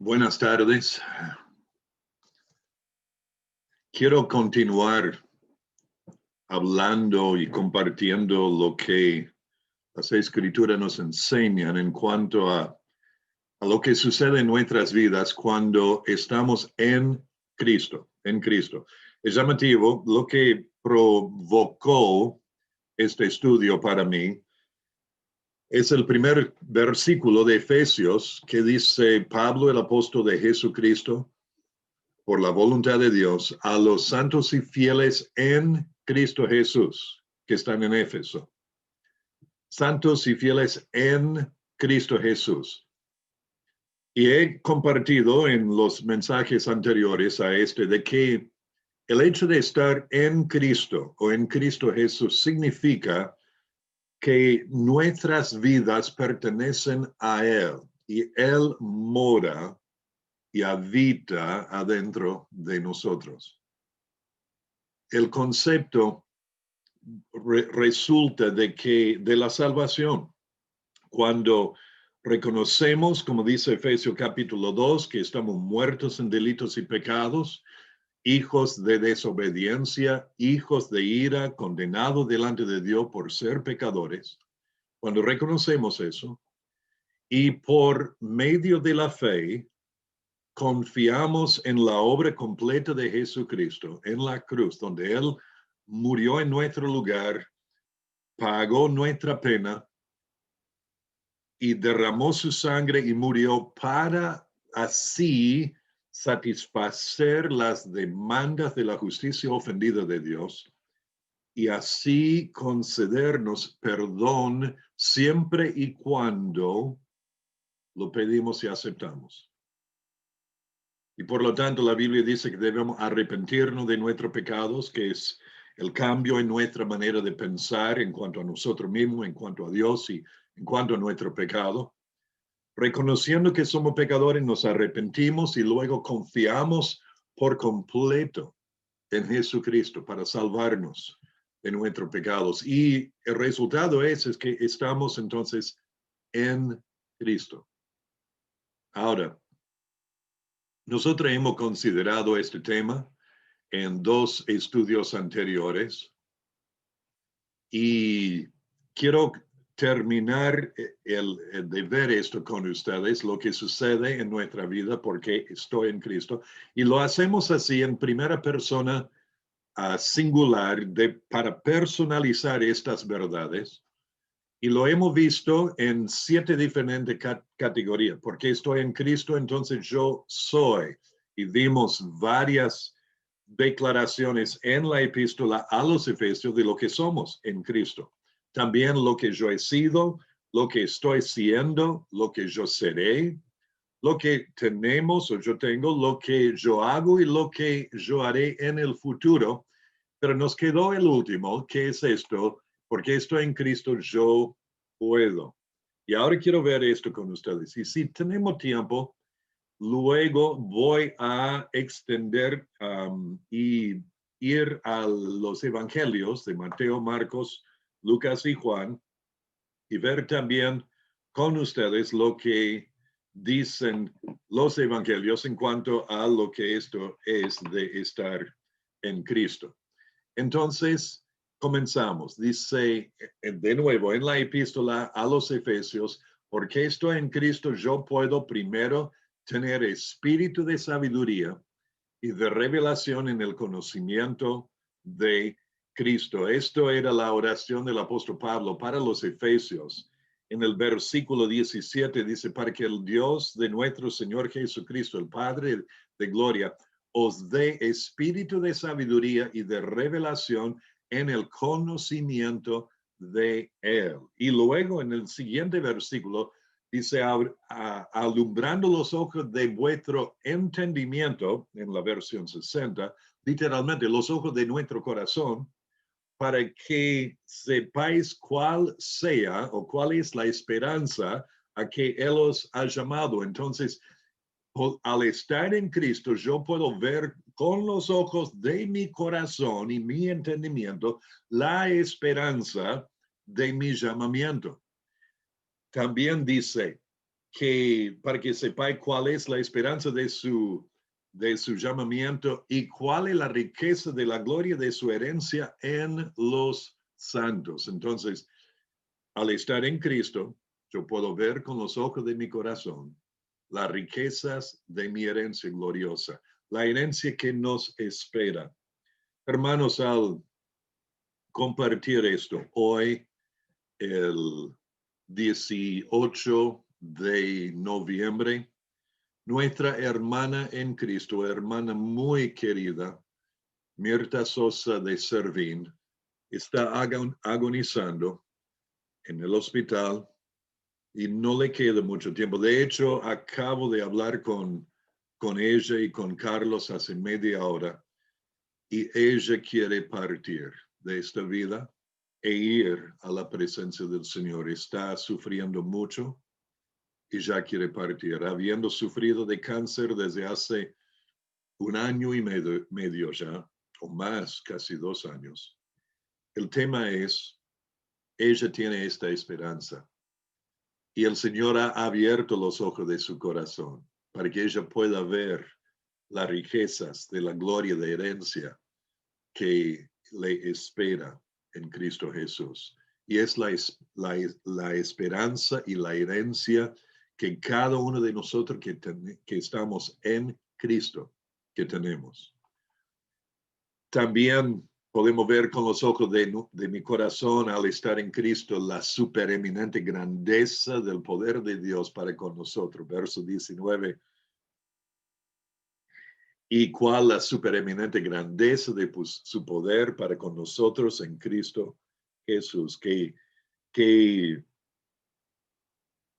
Buenas tardes. Quiero continuar hablando y compartiendo lo que las Escrituras nos enseñan en cuanto a lo que sucede en nuestras vidas cuando estamos en Cristo, en Cristo. Es llamativo lo que provocó este estudio para mí. Es el primer versículo de Efesios que dice Pablo, el apóstol de Jesucristo, por la voluntad de Dios, a los santos y fieles en Cristo Jesús, que están en Éfeso. Santos y fieles en Cristo Jesús. Y he compartido en los mensajes anteriores a este de que el hecho de estar en Cristo o en Cristo Jesús significa que nuestras vidas pertenecen a Él y Él mora y habita adentro de nosotros. El concepto resulta de la salvación, cuando reconocemos, como dice Efesios capítulo 2, que estamos muertos en delitos y pecados, hijos de desobediencia, hijos de ira, condenados delante de Dios por ser pecadores. Cuando reconocemos eso y por medio de la fe confiamos en la obra completa de Jesucristo en la cruz, donde Él murió en nuestro lugar, pagó nuestra pena y derramó su sangre y murió para así satisfacer las demandas de la justicia ofendida de Dios y así concedernos perdón siempre y cuando lo pedimos y aceptamos. Y por lo tanto, la Biblia dice que debemos arrepentirnos de nuestros pecados, que es el cambio en nuestra manera de pensar en cuanto a nosotros mismos, en cuanto a Dios y en cuanto a nuestro pecado. Reconociendo que somos pecadores, nos arrepentimos y luego confiamos por completo en Jesucristo para salvarnos de nuestros pecados. Y el resultado es que estamos entonces en Cristo. Ahora, nosotros hemos considerado este tema en dos estudios anteriores y quiero terminar de ver esto con ustedes, lo que sucede en nuestra vida porque estoy en Cristo. Y lo hacemos así en primera persona singular para personalizar estas verdades. Y lo hemos visto en 7 diferentes categorías. Porque estoy en Cristo, entonces yo soy. Y vimos varias declaraciones en la epístola a los Efesios de lo que somos en Cristo. También lo que yo he sido, lo que estoy siendo, lo que yo seré, lo que tenemos o yo tengo, lo que yo hago y lo que yo haré en el futuro. Pero nos quedó el último, que es esto, porque estoy en Cristo, yo puedo. Y ahora quiero ver esto con ustedes. Y si tenemos tiempo, luego voy a extender y ir a los evangelios de Mateo, Marcos, Lucas y Juan y ver también con ustedes lo que dicen los evangelios en cuanto a lo que esto es de estar en Cristo. Entonces, comenzamos. Dice de nuevo en la epístola a los Efesios, porque estoy en Cristo, yo puedo primero tener espíritu de sabiduría y de revelación en el conocimiento de Cristo. Esto era la oración del apóstol Pablo para los Efesios. En el versículo 17 dice, para que el Dios de nuestro Señor Jesucristo, el Padre de gloria, os dé espíritu de sabiduría y de revelación en el conocimiento de Él. Y luego en el siguiente versículo dice, alumbrando los ojos de vuestro entendimiento, en la versión 60, literalmente los ojos de nuestro corazón, para que sepáis cuál sea o cuál es la esperanza a que Él os ha llamado. Entonces, al estar en Cristo, yo puedo ver con los ojos de mi corazón y mi entendimiento la esperanza de mi llamamiento. También dice para que sepáis cuál es la esperanza de su llamamiento y cuál es la riqueza de la gloria de su herencia en los santos. Entonces, al estar en Cristo, yo puedo ver con los ojos de mi corazón las riquezas de mi herencia gloriosa, la herencia que nos espera. Hermanos, al compartir esto hoy, el 18 de noviembre, nuestra hermana en Cristo, hermana muy querida, Mirta Sosa de Servín, está agonizando en el hospital y no le queda mucho tiempo. De hecho, acabo de hablar con ella y con Carlos hace media hora y ella quiere partir de esta vida e ir a la presencia del Señor. Está sufriendo mucho y ya quiere partir, habiendo sufrido de cáncer desde hace 1 año y medio ya, o más, casi 2 años. El tema es, ella tiene esta esperanza y el Señor ha abierto los ojos de su corazón para que ella pueda ver las riquezas de la gloria de herencia que le espera en Cristo Jesús. Y es la esperanza y la herencia que cada uno de nosotros que estamos en Cristo, que tenemos. También podemos ver con los ojos de mi corazón al estar en Cristo la supereminente grandeza del poder de Dios para con nosotros. Verso 19. Y cuál la supereminente grandeza de su poder para con nosotros en Cristo Jesús, que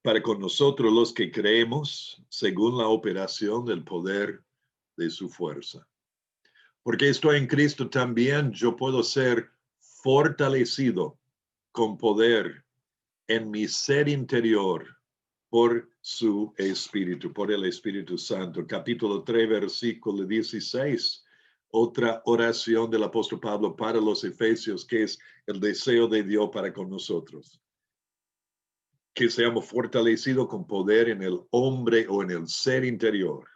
para con nosotros los que creemos según la operación del poder de su fuerza. Porque estoy en Cristo también, yo puedo ser fortalecido con poder en mi ser interior por su Espíritu, por el Espíritu Santo. Capítulo 3, versículo 16. Otra oración del apóstol Pablo para los Efesios, que es el deseo de Dios para con nosotros. Que seamos fortalecidos con poder en el hombre o en el ser interior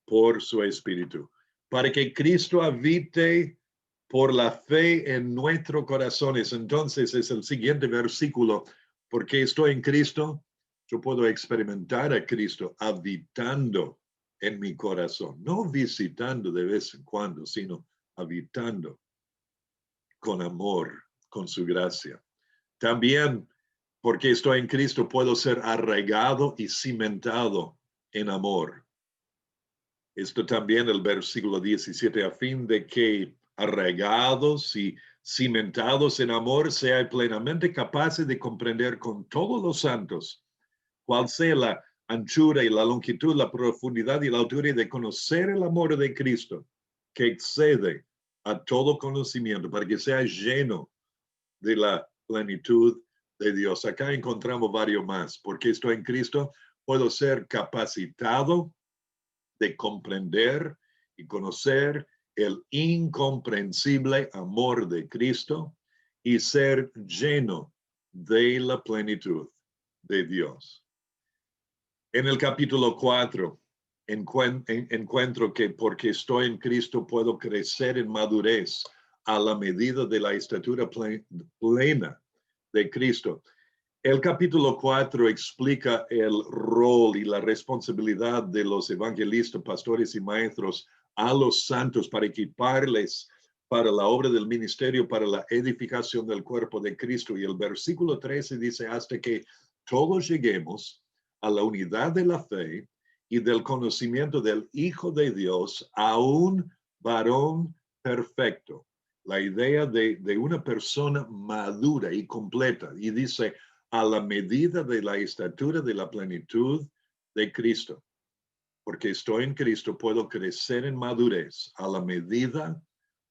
por su Espíritu, para que Cristo habite por la fe en nuestros corazones. Entonces es el siguiente versículo, porque estoy en Cristo, yo puedo experimentar a Cristo habitando en mi corazón, no visitando de vez en cuando, sino habitando con amor, con su gracia. También, porque estoy en Cristo, puedo ser arraigado y cimentado en amor. Esto también el versículo 17, a fin de que arraigados y cimentados en amor, sean plenamente capaces de comprender con todos los santos cuál sea la anchura y la longitud, la profundidad y la altura, y de conocer el amor de Cristo, que excede a todo conocimiento, para que sea lleno de la plenitud de Dios. Acá encontramos varios más, porque estoy en Cristo, puedo ser capacitado de comprender y conocer el incomprensible amor de Cristo y ser lleno de la plenitud de Dios. En el capítulo 4 encuentro que porque estoy en Cristo puedo crecer en madurez a la medida de la estatura plena de Cristo. El capítulo 4 explica el rol y la responsabilidad de los evangelistas, pastores y maestros a los santos para equiparles para la obra del ministerio, para la edificación del cuerpo de Cristo. Y el versículo 13 dice, hasta que todos lleguemos a la unidad de la fe y del conocimiento del Hijo de Dios, a un varón perfecto. La idea de una persona madura y completa. Y dice, a la medida de la estatura de la plenitud de Cristo. Porque estoy en Cristo, puedo crecer en madurez a la medida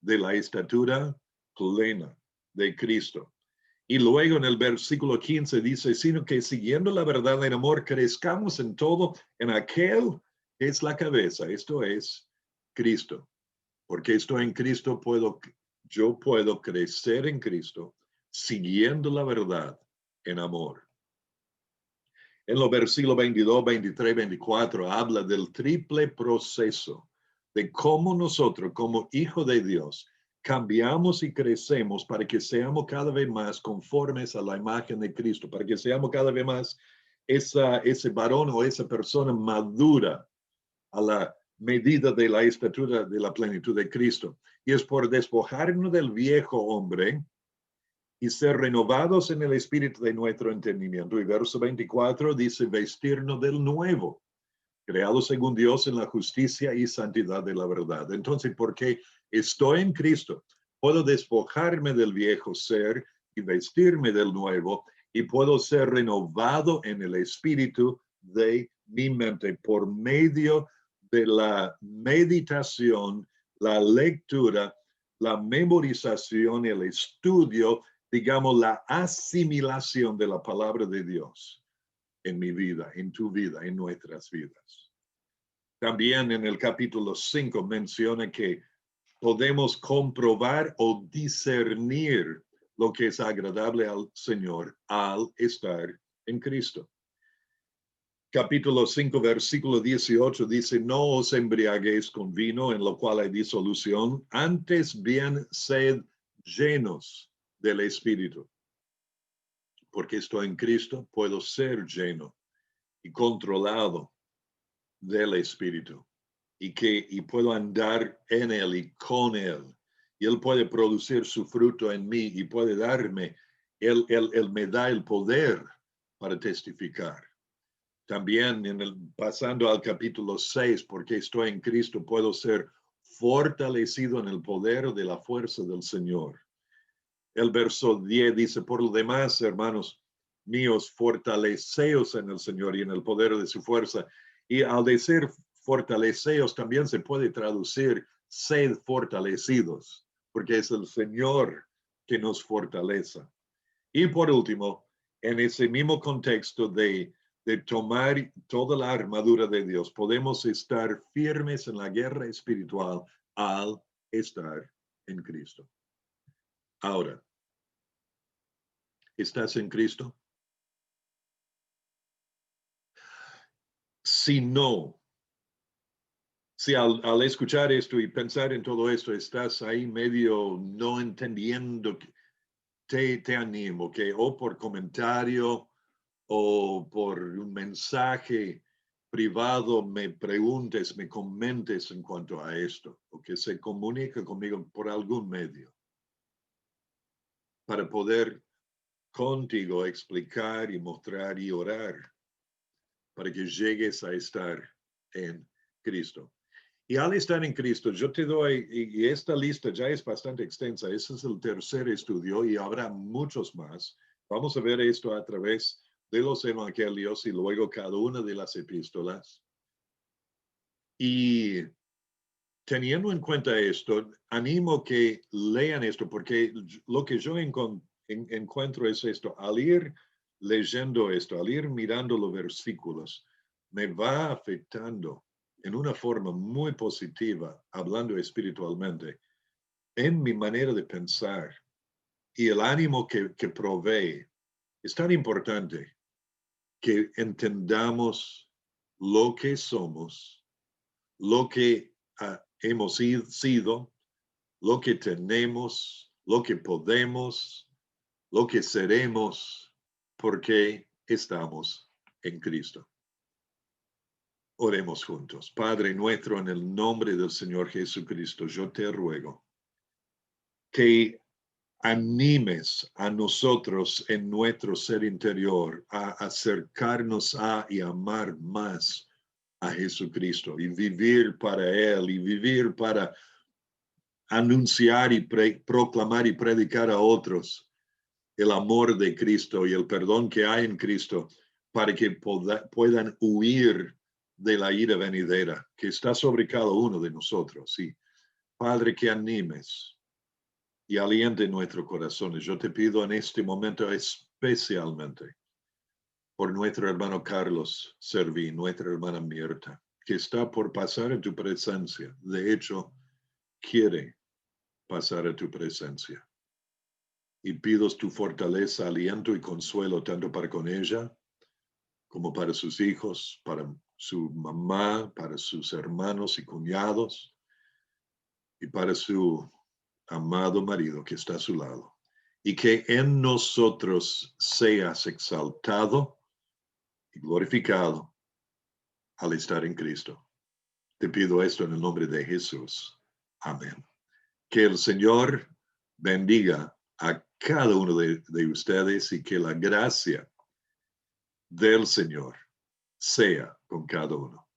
de la estatura plena de Cristo. Y luego en el versículo 15 dice, sino que siguiendo la verdad en amor, crezcamos en todo en aquel que es la cabeza. Esto es Cristo. Porque estoy en Cristo, yo puedo crecer en Cristo siguiendo la verdad en amor. En los versículos 22, 23, 24 habla del triple proceso de cómo nosotros, como hijos de Dios, cambiamos y crecemos para que seamos cada vez más conformes a la imagen de Cristo, para que seamos cada vez más ese varón o esa persona madura a la medida de la estatura de la plenitud de Cristo. Y es por despojarnos del viejo hombre y ser renovados en el espíritu de nuestro entendimiento. Y verso 24 dice, vestirnos del nuevo, creado según Dios en la justicia y santidad de la verdad. Entonces, porque estoy en Cristo, puedo despojarme del viejo ser y vestirme del nuevo, y puedo ser renovado en el espíritu de mi mente por medio de la meditación, la lectura, la memorización, el estudio, digamos, la asimilación de la palabra de Dios en mi vida, en tu vida, en nuestras vidas. También en el capítulo 5 menciona que podemos comprobar o discernir lo que es agradable al Señor al estar en Cristo. Capítulo 5, versículo 18 dice, no os embriaguéis con vino en lo cual hay disolución, antes bien sed llenos del Espíritu. Porque estoy en Cristo, puedo ser lleno y controlado del Espíritu y puedo andar en Él y con Él. Y Él puede producir su fruto en mí y puede darme, Él me da el poder para testificar. También pasando al capítulo 6, porque estoy en Cristo, puedo ser fortalecido en el poder de la fuerza del Señor. El verso 10 dice, por lo demás, hermanos míos, fortaleceos en el Señor y en el poder de su fuerza. Y al decir fortaleceos también se puede traducir sed fortalecidos, porque es el Señor que nos fortalece. Y por último, en ese mismo contexto de tomar toda la armadura de Dios, podemos estar firmes en la guerra espiritual al estar en Cristo. Ahora, ¿estás en Cristo? Si no, si al escuchar esto y pensar en todo esto, estás ahí medio no entendiendo, te animo que o por comentario o por un mensaje privado me preguntes, me comentes en cuanto a esto, o que se comunique conmigo por algún medio para poder contigo explicar y mostrar y orar para que llegues a estar en Cristo. Y al estar en Cristo, yo te doy, y esta lista ya es bastante extensa, ese es el tercer estudio y habrá muchos más. Vamos a ver esto a través de los evangelios y luego cada una de las epístolas. Y teniendo en cuenta esto, animo que lean esto, porque lo que yo encuentro es esto, al ir leyendo esto, al ir mirando los versículos, me va afectando en una forma muy positiva, hablando espiritualmente, en mi manera de pensar y el ánimo que provee. Es tan importante que entendamos lo que somos, lo que hemos sido, lo que tenemos, lo que podemos, lo que seremos, porque estamos en Cristo. Oremos juntos. Padre nuestro, en el nombre del Señor Jesucristo, yo te ruego que animes a nosotros en nuestro ser interior a acercarnos a y amar más a Jesucristo y vivir para Él y vivir para anunciar y proclamar y predicar a otros el amor de Cristo y el perdón que hay en Cristo para que puedan huir de la ira venidera que está sobre cada uno de nosotros. Sí, Padre, que animes y aliente nuestros corazones. Yo te pido en este momento especialmente por nuestro hermano Carlos Serví, nuestra hermana Mirta, que está por pasar en tu presencia. De hecho, quiere pasar a tu presencia. Y pido tu fortaleza, aliento y consuelo tanto para con ella como para sus hijos, para su mamá, para sus hermanos y cuñados, y para su amado marido que está a su lado. Y que en nosotros seas exaltado y glorificado al estar en Cristo. Te pido esto en el nombre de Jesús. Amén. Que el Señor bendiga a cada uno de ustedes y que la gracia del Señor sea con cada uno.